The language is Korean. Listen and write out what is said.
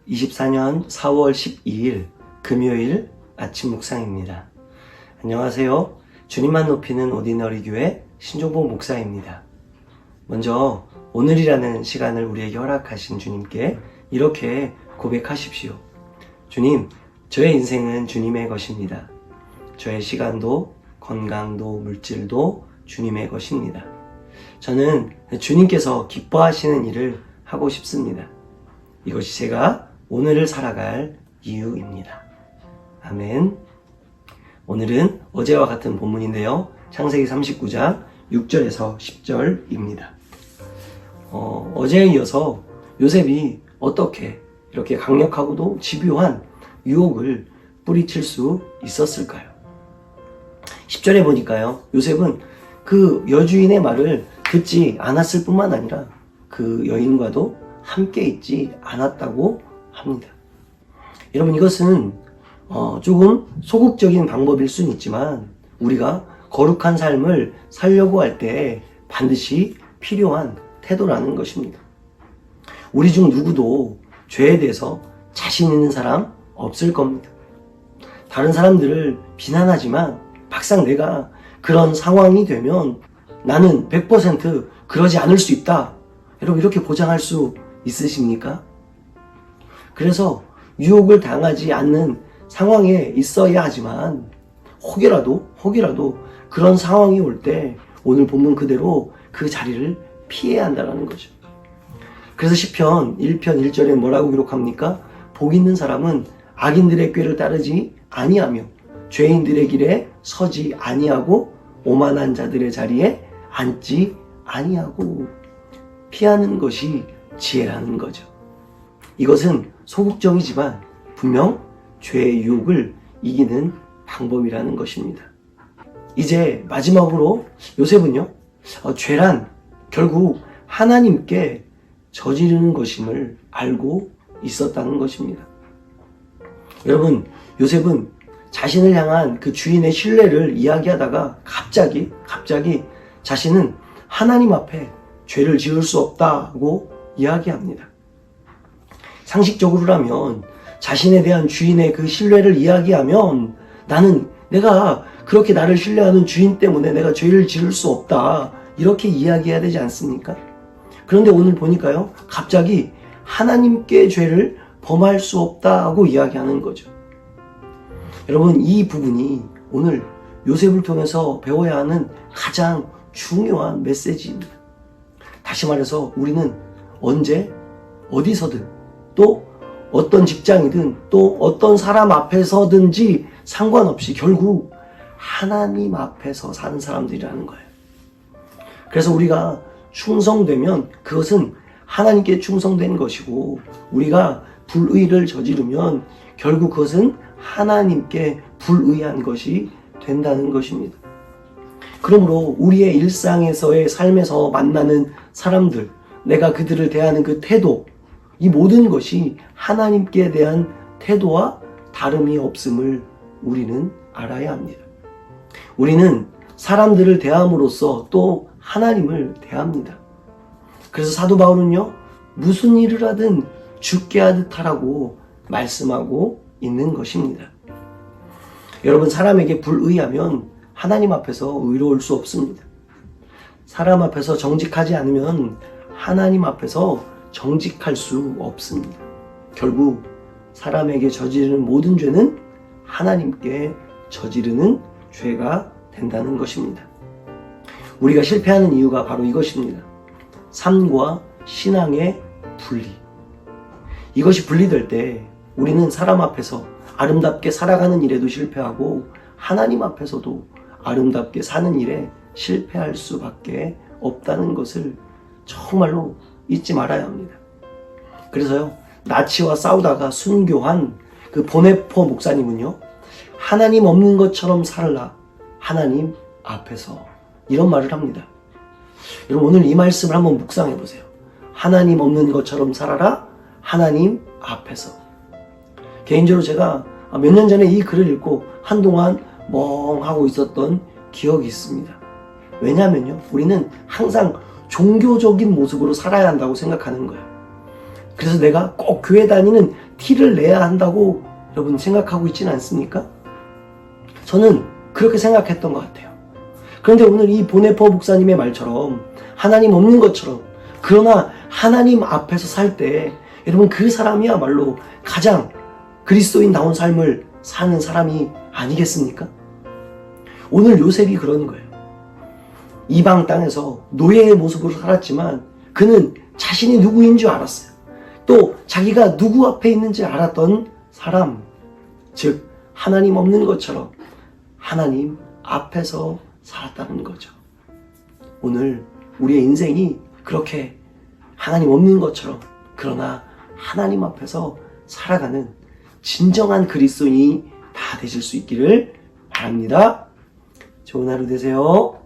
2024년 4월 12일 금요일 아침 묵상입니다. 안녕하세요. 주님만 높이는 오디너리 교회 신종복 목사입니다. 먼저 오늘이라는 시간을 우리에게 허락하신 주님께 이렇게 고백하십시오. 주님, 저의 인생은 주님의 것입니다. 저의 시간도 건강도 물질도 주님의 것입니다. 저는 주님께서 기뻐하시는 일을 하고 싶습니다. 이것이 제가 오늘을 살아갈 이유입니다. 아멘. 오늘은 어제와 같은 본문인데요. 창세기 39장 6절에서 10절입니다. 어제에 이어서 요셉이 어떻게 이렇게 강력하고도 집요한 유혹을 뿌리칠 수 있었을까요? 10절에 보니까요. 요셉은 그 여주인의 말을 듣지 않았을 뿐만 아니라 그 여인과도 함께 있지 않았다고 합니다. 여러분, 이것은 조금 소극적인 방법일 수는 있지만 우리가 거룩한 삶을 살려고 할 때 반드시 필요한 태도라는 것입니다. 우리 중 누구도 죄에 대해서 자신 있는 사람 없을 겁니다. 다른 사람들을 비난하지만 막상 내가 그런 상황이 되면 나는 100% 그러지 않을 수 있다. 여러분, 이렇게 보장할 수 있으십니까? 그래서 유혹을 당하지 않는 상황에 있어야 하지만 혹여라도 그런 상황이 올 때 오늘 본문 그대로 그 자리를 피해야 한다는 거죠. 그래서 시편 1편 1절에 뭐라고 기록합니까? 복 있는 사람은 악인들의 꾀를 따르지 아니하며 죄인들의 길에 서지 아니하고 오만한 자들의 자리에 앉지 아니하고. 피하는 것이 지혜라는 거죠. 이것은 소극적이지만 분명 죄의 유혹을 이기는 방법이라는 것입니다. 이제 마지막으로 요셉은요, 죄란 결국 하나님께 저지르는 것임을 알고 있었다는 것입니다. 여러분, 요셉은 자신을 향한 그 주인의 신뢰를 이야기하다가 갑자기 자신은 하나님 앞에 죄를 지을 수 없다고 이야기합니다. 상식적으로라면 자신에 대한 주인의 그 신뢰를 이야기하면 내가 그렇게 나를 신뢰하는 주인 때문에 내가 죄를 지을 수 없다, 이렇게 이야기해야 되지 않습니까? 그런데 오늘 보니까요, 갑자기 하나님께 죄를 범할 수 없다고 이야기하는 거죠. 여러분, 이 부분이 오늘 요셉을 통해서 배워야 하는 가장 중요한 메시지입니다. 다시 말해서 우리는 언제 어디서든 또 어떤 직장이든 또 어떤 사람 앞에서든지 상관없이 결국 하나님 앞에서 사는 사람들이라는 거예요. 그래서 우리가 충성되면 그것은 하나님께 충성된 것이고, 우리가 불의를 저지르면 결국 그것은 하나님께 불의한 것이 된다는 것입니다. 그러므로 우리의 일상에서의 삶에서 만나는 사람들, 내가 그들을 대하는 그 태도, 이 모든 것이 하나님께 대한 태도와 다름이 없음을 우리는 알아야 합니다. 우리는 사람들을 대함으로써 또 하나님을 대합니다. 그래서 사도 바울은요, 무슨 일을 하든 주께 하듯 하라고 말씀하고 있는 것입니다. 여러분, 사람에게 불의하면 하나님 앞에서 의로울 수 없습니다. 사람 앞에서 정직하지 않으면 하나님 앞에서 정직할 수 없습니다. 결국 사람에게 저지르는 모든 죄는 하나님께 저지르는 죄가 된다는 것입니다. 우리가 실패하는 이유가 바로 이것입니다. 삶과 신앙의 분리. 이것이 분리될 때 우리는 사람 앞에서 아름답게 살아가는 일에도 실패하고 하나님 앞에서도 아름답게 사는 일에 실패할 수밖에 없다는 것을 정말로 잊지 말아야 합니다. 그래서요, 나치와 싸우다가 순교한 그 보네포 목사님은요, 하나님 없는 것처럼 살라, 하나님 앞에서, 이런 말을 합니다. 여러분, 오늘 이 말씀을 한번 묵상해 보세요. 하나님 없는 것처럼 살아라, 하나님 앞에서. 개인적으로 제가 몇 년 전에 이 글을 읽고 한동안 멍하고 있었던 기억이 있습니다. 왜냐하면요, 우리는 항상 종교적인 모습으로 살아야 한다고 생각하는 거예요. 그래서 내가 꼭 교회 다니는 티를 내야 한다고 여러분 생각하고 있지는 않습니까? 저는 그렇게 생각했던 것 같아요. 그런데 오늘 이 보네퍼 목사님의 말처럼 하나님 없는 것처럼, 그러나 하나님 앞에서 살 때 여러분 그 사람이야말로 가장 그리스도인다운 삶을 사는 사람이 아니겠습니까? 오늘 요셉이 그런 거예요. 이방 땅에서 노예의 모습으로 살았지만 그는 자신이 누구인 줄 알았어요. 또 자기가 누구 앞에 있는지 알았던 사람, 즉 하나님 없는 것처럼 하나님 앞에서 살았다는 거죠. 오늘 우리의 인생이 그렇게 하나님 없는 것처럼, 그러나 하나님 앞에서 살아가는 진정한 그리스도인이 다 되실 수 있기를 바랍니다. 좋은 하루 되세요.